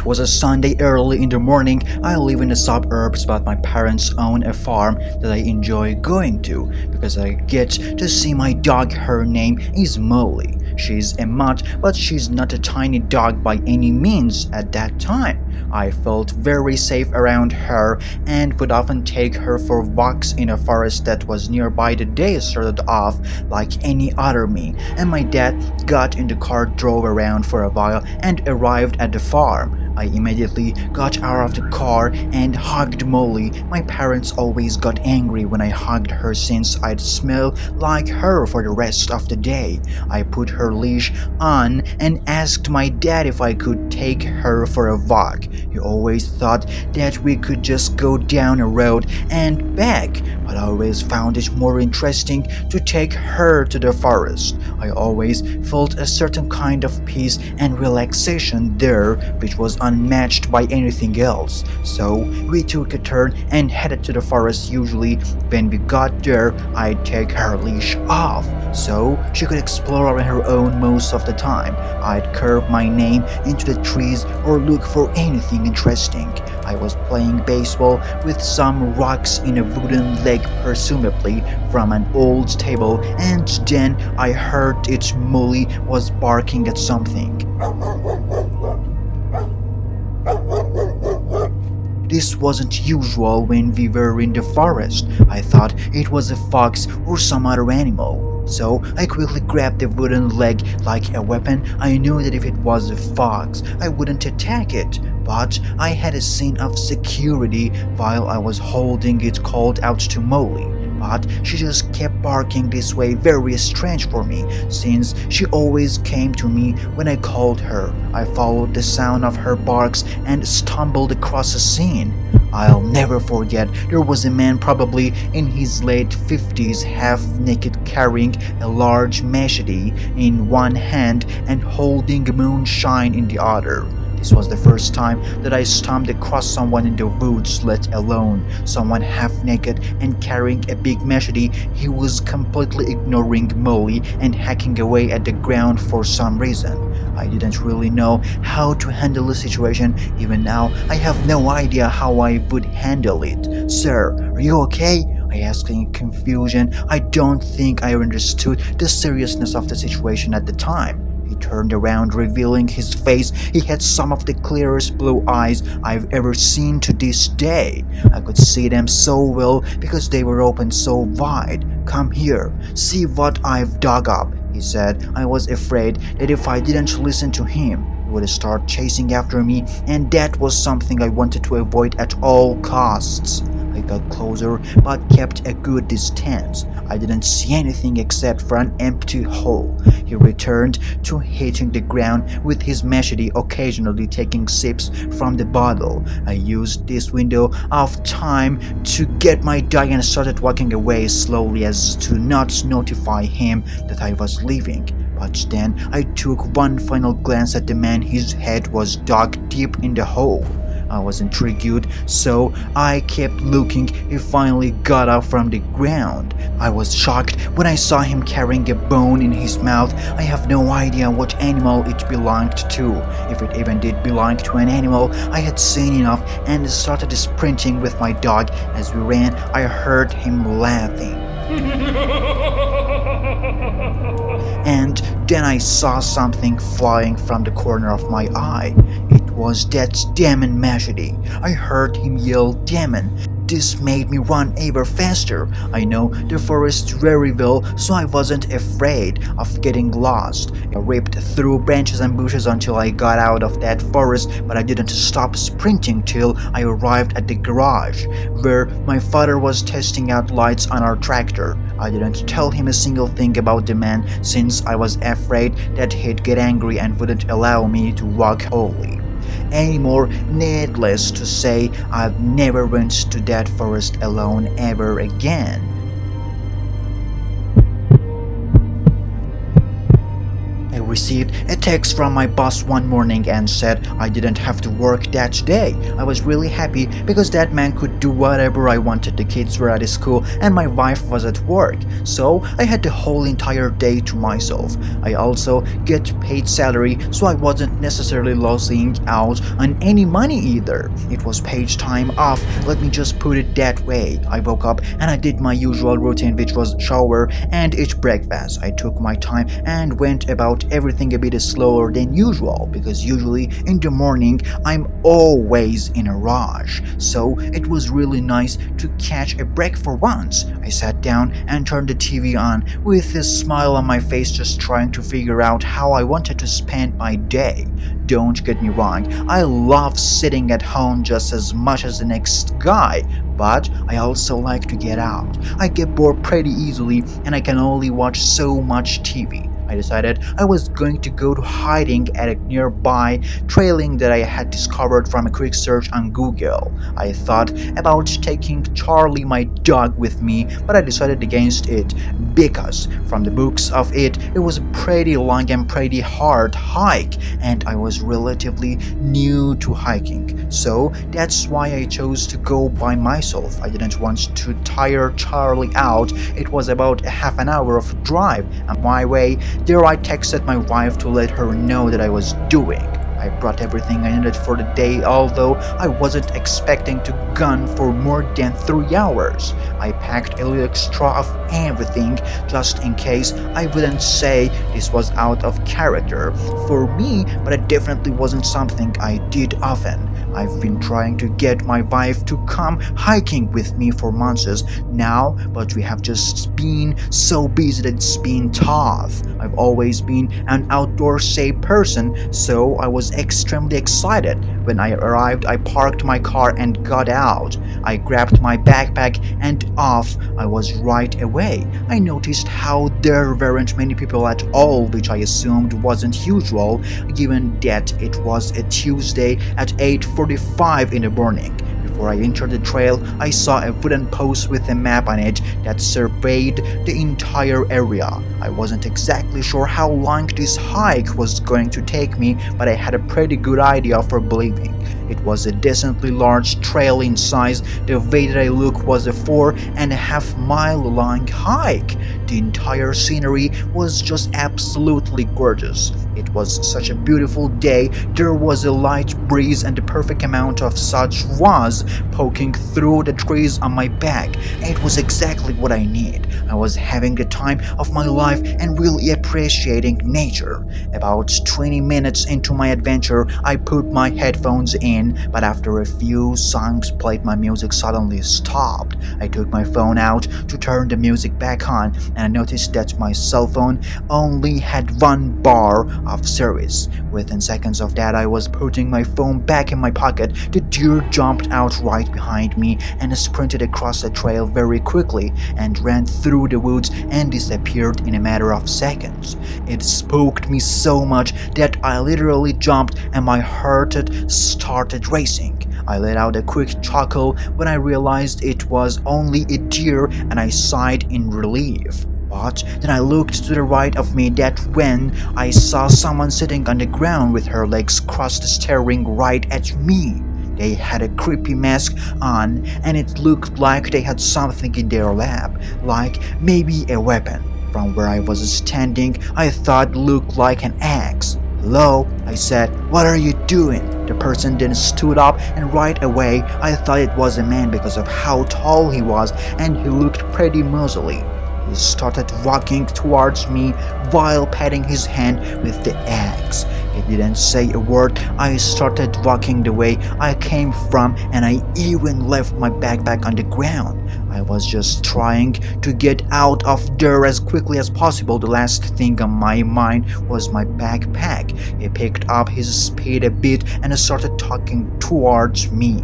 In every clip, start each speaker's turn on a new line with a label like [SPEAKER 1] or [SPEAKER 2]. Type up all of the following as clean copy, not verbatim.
[SPEAKER 1] was a Sunday early in the morning. I live in the suburbs, but my parents own a farm that I enjoy going to because I get to see my dog. Her name is Molly. She's a mutt, but she's not a tiny dog by any means at that time. I felt very safe around her and would often take her for walks in a forest that was nearby. The day started off like any other me, and my dad got in the car, drove around for a while, and arrived at the farm. I immediately got out of the car and hugged Molly. My parents always got angry when I hugged her since I'd smell like her for the rest of the day. I put her leash on and asked my dad if I could take her for a walk. He always thought that we could just go down a road and back, but I always found it more interesting to take her to the forest. I always felt a certain kind of peace and relaxation there, which was unmatched by anything else. So we took a turn and headed to the forest. Usually when we got there, I'd take her leash off so she could explore on her own most of the time. I'd curve my name into the trees or look for anything interesting. I was playing baseball with some rocks in a wooden leg, presumably from an old table, and then I heard it. Molly was barking at something. This wasn't usual when we were in the forest. I thought it was a fox or some other animal. So I quickly grabbed the wooden leg like a weapon. I knew that if it was a fox, I wouldn't attack it. But I had a scene of security while I was holding it, called out to Molly. But she just kept barking this way, very strange for me, since she always came to me when I called her. I followed the sound of her barks and stumbled across a scene I'll never forget. There was a man probably in his late 50s, half naked, carrying a large machete in one hand and holding moonshine in the other. This was the first time that I stumbled across someone in the woods, let alone someone half naked and carrying a big machete. He was completely ignoring Molly and hacking away at the ground for some reason. I didn't really know how to handle the situation. Even now, I have no idea how I would handle it. "Sir, are you okay?" I asked in confusion. I don't think I understood the seriousness of the situation at the time. He turned around, revealing his face. He had some of the clearest blue eyes I've ever seen to this day. I could see them so well because they were open so wide. "Come here, see what I've dug up," he said. I was afraid that if I didn't listen to him, he would start chasing after me, and that was something I wanted to avoid at all costs. I got closer but kept a good distance. I didn't see anything except for an empty hole. He returned to hitting the ground with his machete, occasionally taking sips from the bottle. I used this window of time to get my dog and started walking away slowly as to not notify him that I was leaving. But then I took one final glance at the man. His head was dug deep in the hole. I was intrigued, so I kept looking. He finally got up from the ground. I was shocked when I saw him carrying a bone in his mouth. I have no idea what animal it belonged to. If it even did belong to an animal, I had seen enough and started sprinting with my dog. As we ran, I heard him laughing. And then I saw something flying from the corner of my eye. It was that demon machete. I heard him yell, "Demon!" This made me run ever faster. I know the forest very well, so I wasn't afraid of getting lost. I ripped through branches and bushes until I got out of that forest, but I didn't stop sprinting till I arrived at the garage, where my father was testing out lights on our tractor. I didn't tell him a single thing about the man since I was afraid that he'd get angry and wouldn't allow me to walk wholly anymore. Needless to say, I've never went to that forest alone ever again. A received a text from my boss one morning and said I didn't have to work that day. I was really happy because that man could do whatever I wanted. The kids were at school and my wife was at work, so I had the whole entire day to myself. I also get paid salary, so I wasn't necessarily losing out on any money either. It was page time off, let me just put it that way. I woke up and I did my usual routine, which was shower and eat breakfast. I took my time and went about everything a bit slower than usual because usually in the morning I'm always in a rush. So it was really nice to catch a break for once. I sat down and turned the TV on with a smile on my face, just trying to figure out how I wanted to spend my day. Don't get me wrong, I love sitting at home just as much as the next guy, but I also like to get out. I get bored pretty easily and I can only watch so much TV. I decided I was going to go to hiding at a nearby trailing that I had discovered from a quick search on Google. I thought about taking Charlie, my dog, with me, but I decided against it because from the books of it was a pretty long and pretty hard hike, and I was relatively new to hiking. So that's why I chose to go by myself. I didn't want to tire Charlie out. It was about a half an hour of drive on my way. There I texted my wife to let her know that I was doing. I brought everything I needed for the day, although I wasn't expecting to gun for more than 3 hours. I packed a little extra of everything just in case. I wouldn't say this was out of character for me, but it definitely wasn't something I did often. I've been trying to get my wife to come hiking with me for months now, but we have just been so busy that it's been tough. I've always been an outdoor safe person, so I was extremely excited. When I arrived, I parked my car and got out. I grabbed my backpack and off I was right away. I noticed how there weren't many people at all, which I assumed wasn't usual given that it was a Tuesday at 8:45 in the morning. Before I entered the trail, I saw a wooden post with a map on it that surveyed the entire area. I wasn't exactly sure how long this hike was going to take me, but I had a pretty good idea for believing. It was a decently large trail in size. The way that I looked was a 4.5 mile long hike. The entire scenery was just absolutely gorgeous. It was such a beautiful day. There was a light breeze and the perfect amount of such was poking through the trees on my back. It was exactly what I need. I was having the time of my life and really appreciating nature. About 20 minutes into my adventure, I put my headphones in, but after a few songs played, my music suddenly stopped. I took my phone out to turn the music back on, and I noticed that my cell phone only had 1 bar of service. Within seconds of that, I was putting my phone back in my pocket. The deer jumped out right behind me and sprinted across the trail very quickly and ran through the woods and disappeared in a matter of seconds. It spooked me so much that I literally jumped and my heart started racing. I let out a quick chuckle when I realized it was only a deer, and I sighed in relief. But then I looked to the right of me that when I saw someone sitting on the ground with her legs crossed staring right at me. They had a creepy mask on and it looked like they had something in their lap, like maybe a weapon. From where I was standing, I thought looked like an axe. "Hello," I said. "What are you doing?" The person then stood up and right away I thought it was a man because of how tall he was and he looked pretty muscly. He started walking towards me while patting his hand with the axe. He didn't say a word. I started walking the way I came from and I even left my backpack on the ground. I was just trying to get out of there as quickly as possible. The last thing on my mind was my backpack. He picked up his speed a bit and started talking towards me.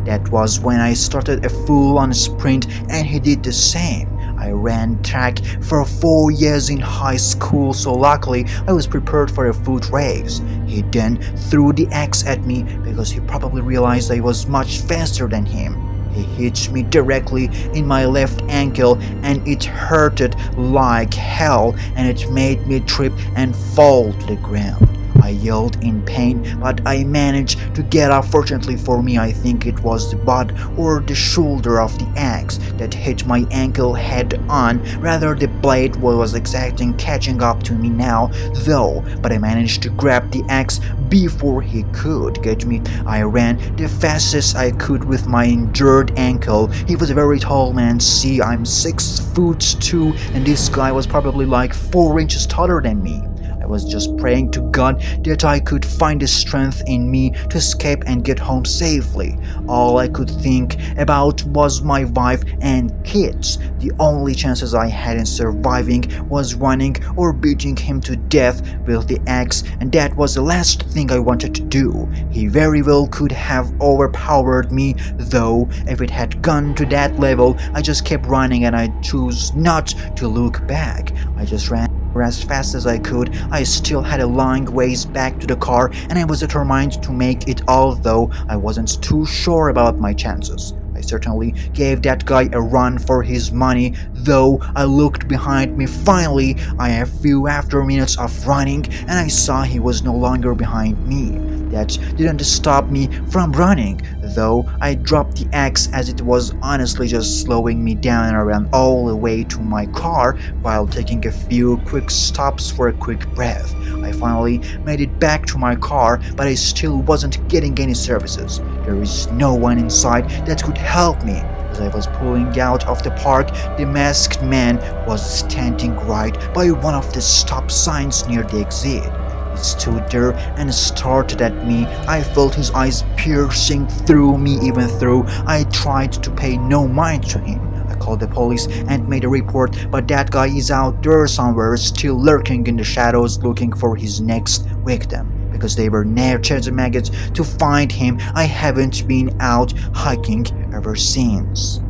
[SPEAKER 1] That was when I started a full-on sprint and he did the same. I ran track for 4 years in high school, so luckily I was prepared for a foot race. He then threw the axe at me because he probably realized I was much faster than him. He hit me directly in my left ankle and it hurted like hell and it made me trip and fall to the ground. I yelled in pain, but I managed to get up. Fortunately for me, I think it was the butt or the shoulder of the axe that hit my ankle head on. Rather, the blade was exacting catching up to me now, though, but I managed to grab the axe before he could get me. I ran the fastest I could with my injured ankle. He was a very tall man. See, I'm 6'2", and this guy was probably like 4 inches taller than me. I was just praying to God that I could find the strength in me to escape and get home safely. All I could think about was my wife and kids. The only chances I had in surviving was running or beating him to death with the axe, and that was the last thing I wanted to do. He very well could have overpowered me, though. If it had gone to that level, I just kept running and I chose not to look back. I just ran as fast as I could. I still had a long ways back to the car and I was determined to make it, although I wasn't too sure about my chances. I certainly gave that guy a run for his money, though I looked behind me. Finally, I a few after minutes of running and I saw he was no longer behind me. That didn't stop me from running, though. I dropped the axe as it was honestly just slowing me down, and I ran all the way to my car while taking a few quick stops for a quick breath. I finally made it back to my car, but I still wasn't getting any services. There is no one inside that could help me. As I was pulling out of the park, the masked man was standing right by one of the stop signs near the exit. He stood there and stared at me. I felt his eyes piercing through me even though I tried to pay no mind to him. I called the police and made a report, but that guy is out there somewhere, still lurking in the shadows looking for his next victim. Because they were near the maggots to find him, I haven't been out hiking ever since.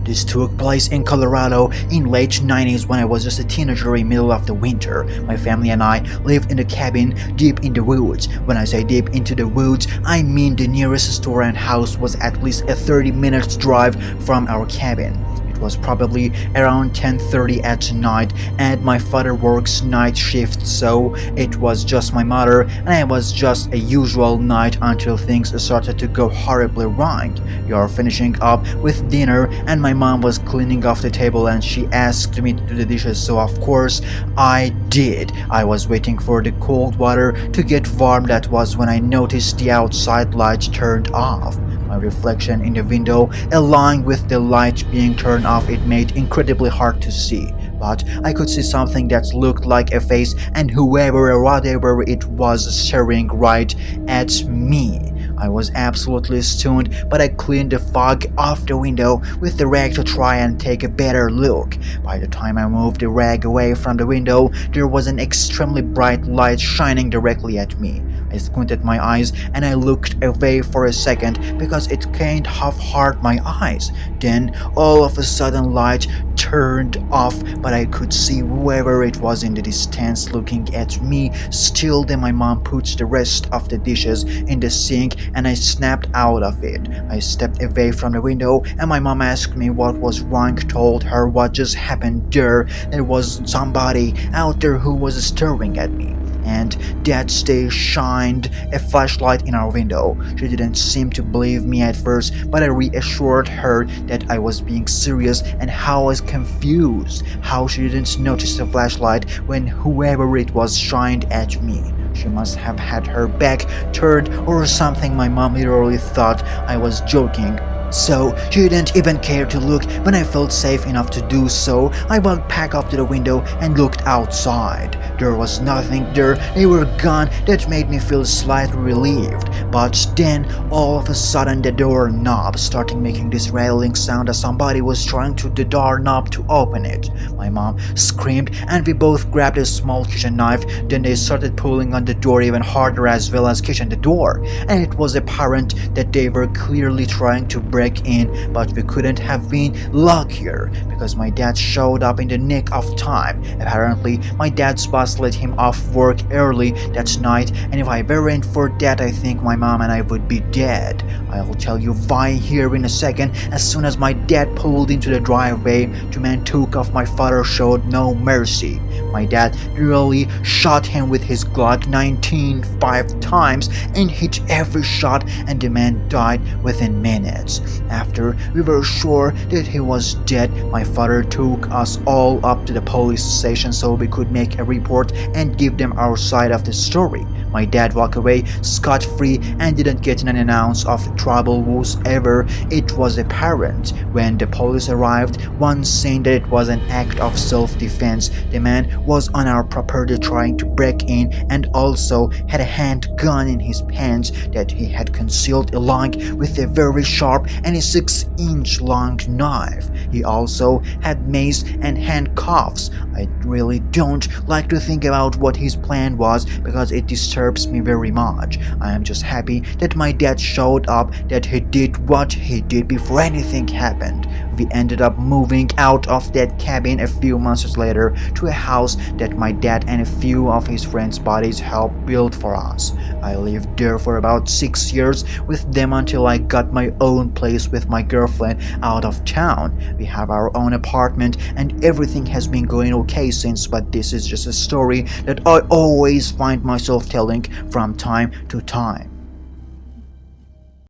[SPEAKER 1] This took place in Colorado in late 90s when I was just a teenager in middle of the winter. My family and I lived in a cabin deep in the woods. When I say deep into the woods, I mean the nearest store and house was at least a 30-minute drive from our cabin. It was probably around 10:30 at night and my father works night shift, so it was just my mother and it was just a usual night until things started to go horribly wrong. We are finishing up with dinner and my mom was cleaning off the table and she asked me to do the dishes, so of course I did. I was waiting for the cold water to get warm. That was when I noticed the outside light turned off. My reflection in the window, along with the light being turned off, it made incredibly hard to see. But I could see something that looked like a face and whoever or whatever it was staring right at me. I was absolutely stunned, but I cleaned the fog off the window with the rag to try and take a better look. By the time I moved the rag away from the window, there was an extremely bright light shining directly at me. I squinted my eyes and I looked away for a second because it can't half hurt my eyes. Then all of a sudden light turned off, but I could see whoever it was in the distance looking at me still. Then my mom put the rest of the dishes in the sink and I snapped out of it. I stepped away from the window and my mom asked me what was wrong, told her what just happened there. There was somebody out there who was staring at me. And that they shined a flashlight in our window. She didn't seem to believe me at first, but I reassured her that I was being serious and how I was confused, how she didn't notice the flashlight when whoever it was shined at me. She must have had her back turned or something. My mom literally thought I was joking. So she didn't even care to look. When I felt safe enough to do so, I walked back up to the window and looked outside. There was nothing there. They were gone. That made me feel slightly relieved. But then, all of a sudden, the doorknob started making this rattling sound as somebody was trying to the doorknob to open it. My mom screamed and we both grabbed a small kitchen knife. Then they started pulling on the door even harder as well as kitchen the door. And it was apparent that they were clearly trying to break break in, but we couldn't have been luckier because my dad showed up in the nick of time. Apparently, my dad's boss let him off work early that night, and if I weren't for that, I think my mom and I would be dead. I'll tell you why here in a second. As soon as my dad pulled into the driveway, the man took off my father showed no mercy. My dad really shot him with his Glock 19 5 times and hit every shot, and the man died within minutes. After we were sure that he was dead, my father took us all up to the police station so we could make a report and give them our side of the story. My dad walked away scot-free and didn't get in an ounce of trouble whatsoever. It was apparent when the police arrived, one saying that it was an act of self-defense. The man was on our property trying to break in and also had a handgun in his pants that he had concealed along with a very sharp and a 6-inch long knife. He also had mace and handcuffs. I really don't like to think about what his plan was because it disturbs me very much. I am just happy that my dad showed up, that he did what he did before anything happened. We ended up moving out of that cabin a few months later to a house that my dad and a few of his friends' buddies helped build for us. I lived there for about 6 years with them until I got my own place with my girlfriend out of town. We have our own apartment and everything has been going okay since, but this is just a story that I always find myself telling from time to time.